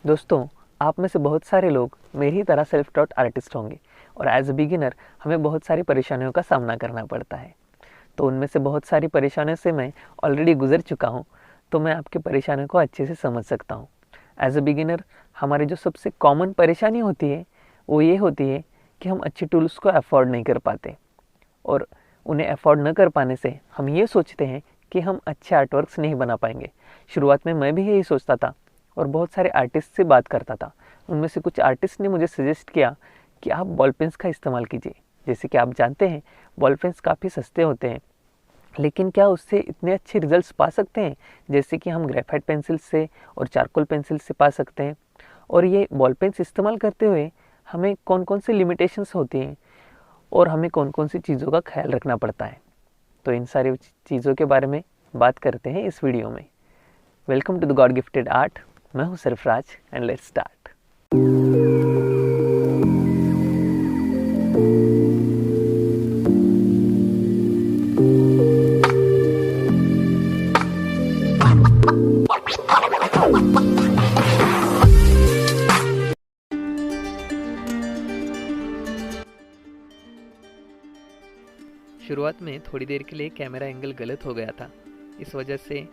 दोस्तों, आप में से बहुत सारे लोग मेरी ही तरह सेल्फ टॉट आर्टिस्ट होंगे और एज अ बिगिनर हमें बहुत सारी परेशानियों का सामना करना पड़ता है। तो उनमें से बहुत सारी परेशानियों से मैं ऑलरेडी गुजर चुका हूँ, तो मैं आपकी परेशानियों को अच्छे से समझ सकता हूँ। एज अ बिगिनर हमारी जो सबसे कॉमन परेशानी होती है वो ये होती है कि हम अच्छे टूल्स को अफोर्ड नहीं कर पाते, और उन्हें अफोर्ड न कर पाने से हम ये सोचते हैं कि हम अच्छे आर्टवर्क्स नहीं बना पाएंगे। शुरुआत में मैं भी यही सोचता था और बहुत सारे आर्टिस्ट से बात करता था। उनमें से कुछ आर्टिस्ट ने मुझे सजेस्ट किया कि आप बॉल पेन्स का इस्तेमाल कीजिए। जैसे कि आप जानते हैं, बॉल पेन्स काफ़ी सस्ते होते हैं, लेकिन क्या उससे इतने अच्छे रिजल्ट्स पा सकते हैं जैसे कि हम ग्रेफाइट पेंसिल से और चारकोल पेंसिल से पा सकते हैं? और ये बॉल पेन्स इस्तेमाल करते हुए हमें कौन कौन सी लिमिटेशंस होती हैं और हमें कौन कौन सी चीज़ों का ख्याल रखना पड़ता है? तो इन सारी चीज़ों के बारे में बात करते हैं इस वीडियो में। Welcome to the god gifted art. मैं हूं सरफराज एंड लेट्स स्टार्ट। शुरुआत में थोड़ी देर के लिए कैमरा एंगल गलत हो गया था, इस वजह से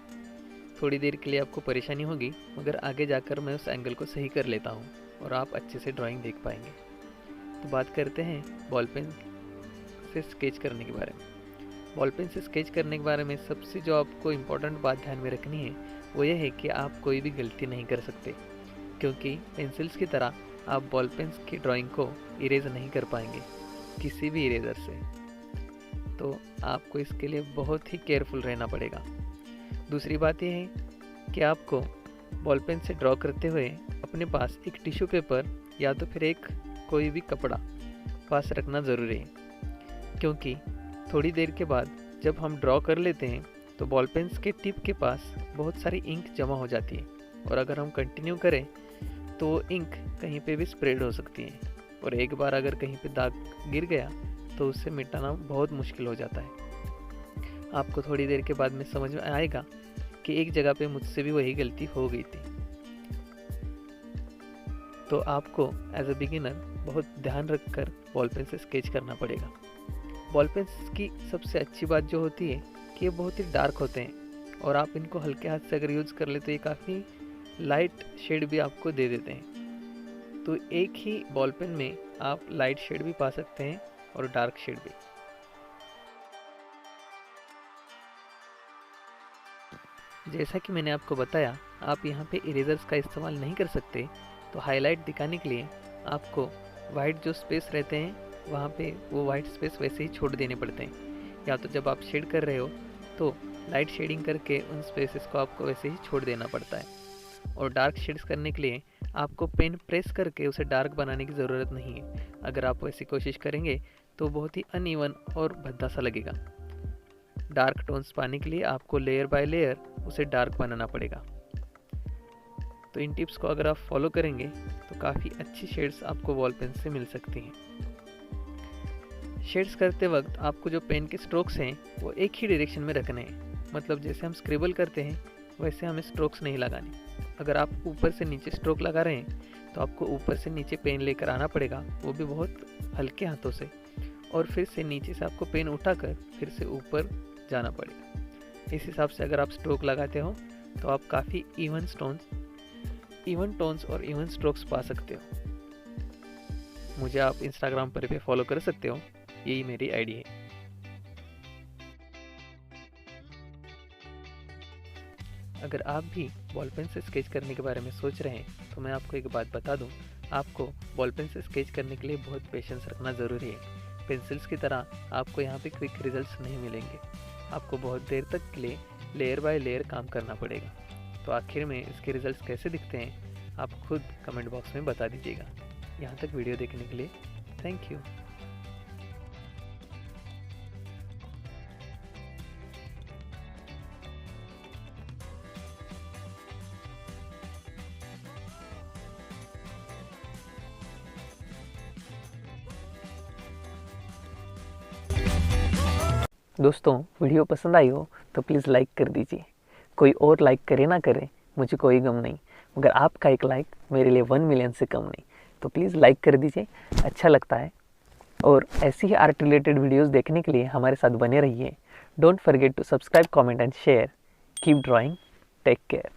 थोड़ी देर के लिए आपको परेशानी होगी, मगर आगे जाकर मैं उस एंगल को सही कर लेता हूँ और आप अच्छे से ड्राइंग देख पाएंगे। तो बात करते हैं बॉल पेन से स्केच करने के बारे में। बॉल पेन से स्केच करने के बारे में सबसे जो आपको इम्पोर्टेंट बात ध्यान में रखनी है वो ये है कि आप कोई भी गलती नहीं कर सकते, क्योंकि पेंसिल्स की तरह आप बॉल पेन्स की ड्राइंग को इरेज नहीं कर पाएंगे किसी भी इरेजर से। तो आपको इसके लिए बहुत ही केयरफुल रहना पड़ेगा। दूसरी बात यह है कि आपको बॉल पेन से ड्रॉ करते हुए अपने पास एक टिश्यू पेपर या तो फिर एक कोई भी कपड़ा पास रखना ज़रूरी है, क्योंकि थोड़ी देर के बाद जब हम ड्रॉ कर लेते हैं तो बॉल पेन्स के टिप के पास बहुत सारी इंक जमा हो जाती है, और अगर हम कंटिन्यू करें तो इंक कहीं पे भी स्प्रेड हो सकती है, और एक बार अगर कहीं पे दाग गिर गया तो उससे मिटाना बहुत मुश्किल हो जाता है। आपको थोड़ी देर के बाद में समझ में आएगा कि एक जगह पे मुझसे भी वही गलती हो गई थी। तो आपको एज अ बिगिनर बहुत ध्यान रखकर बॉल पेन से स्केच करना पड़ेगा। बॉल पेन्स की सबसे अच्छी बात जो होती है कि ये बहुत ही डार्क होते हैं, और आप इनको हल्के हाथ से अगर यूज़ कर ले तो ये काफ़ी लाइट शेड भी आपको दे देते हैं। तो एक ही बॉल पेन में आप लाइट शेड भी पा सकते हैं और डार्क शेड भी। जैसा कि मैंने आपको बताया, आप यहाँ पे इरेजर्स का इस्तेमाल नहीं कर सकते, तो हाईलाइट दिखाने के लिए आपको वाइट जो स्पेस रहते हैं वहाँ पे वो वाइट स्पेस वैसे ही छोड़ देने पड़ते हैं, या तो जब आप शेड कर रहे हो तो लाइट शेडिंग करके उन स्पेसेस को आपको वैसे ही छोड़ देना पड़ता है। और डार्क शेड्स करने के लिए आपको पेन प्रेस करके उसे डार्क बनाने की ज़रूरत नहीं है। अगर आप वैसी कोशिश करेंगे तो बहुत ही अनइवन और भद्दा सा लगेगा। डार्क टोन्स पाने के लिए आपको लेयर बाय लेयर उसे डार्क बनाना पड़ेगा। तो इन टिप्स को अगर आप फॉलो करेंगे तो काफ़ी अच्छी शेड्स आपको बॉल पेन से मिल सकती हैं। शेड्स करते वक्त आपको जो पेन के स्ट्रोक्स हैं वो एक ही डायरेक्शन में रखने हैं, मतलब जैसे हम स्क्रिबल करते हैं वैसे हमें स्ट्रोक्स नहीं लगाने। अगर आप ऊपर से नीचे स्ट्रोक लगा रहे हैं तो आपको ऊपर से नीचे पेन लेकर आना पड़ेगा, वो भी बहुत हल्के हाथों से, और फिर से नीचे से आपको पेन उठाकर फिर से ऊपर जाना पड़ेगा। इस हिसाब से अगर आप स्ट्रोक लगाते हो तो आप काफ़ी इवन टोन्स और इवन स्ट्रोक्स पा सकते हो। मुझे आप इंस्टाग्राम पर भी फॉलो कर सकते हो, यही मेरी आईडी है। अगर आप भी बॉल पेन से स्केच करने के बारे में सोच रहे हैं तो मैं आपको एक बात बता दूं, आपको बॉल पेन से स्केच करने के लिए बहुत पेशेंस रखना ज़रूरी है। पेंसिल्स की तरह आपको यहाँ पे क्विक रिजल्ट्स नहीं मिलेंगे, आपको बहुत देर तक के लिए लेयर बाय लेयर काम करना पड़ेगा। तो आखिर में इसके रिजल्ट्स कैसे दिखते हैं आप खुद कमेंट बॉक्स में बता दीजिएगा। यहाँ तक वीडियो देखने के लिए थैंक यू। दोस्तों, वीडियो पसंद आई हो तो प्लीज़ लाइक कर दीजिए। कोई और लाइक करे ना करे, मुझे कोई गम नहीं, मगर आपका एक लाइक मेरे लिए 1 मिलियन से कम नहीं। तो प्लीज़ लाइक कर दीजिए, अच्छा लगता है। और ऐसी ही आर्ट रिलेटेड वीडियोस देखने के लिए हमारे साथ बने रहिए। Don't forget to subscribe, comment and share. Keep drawing, take care.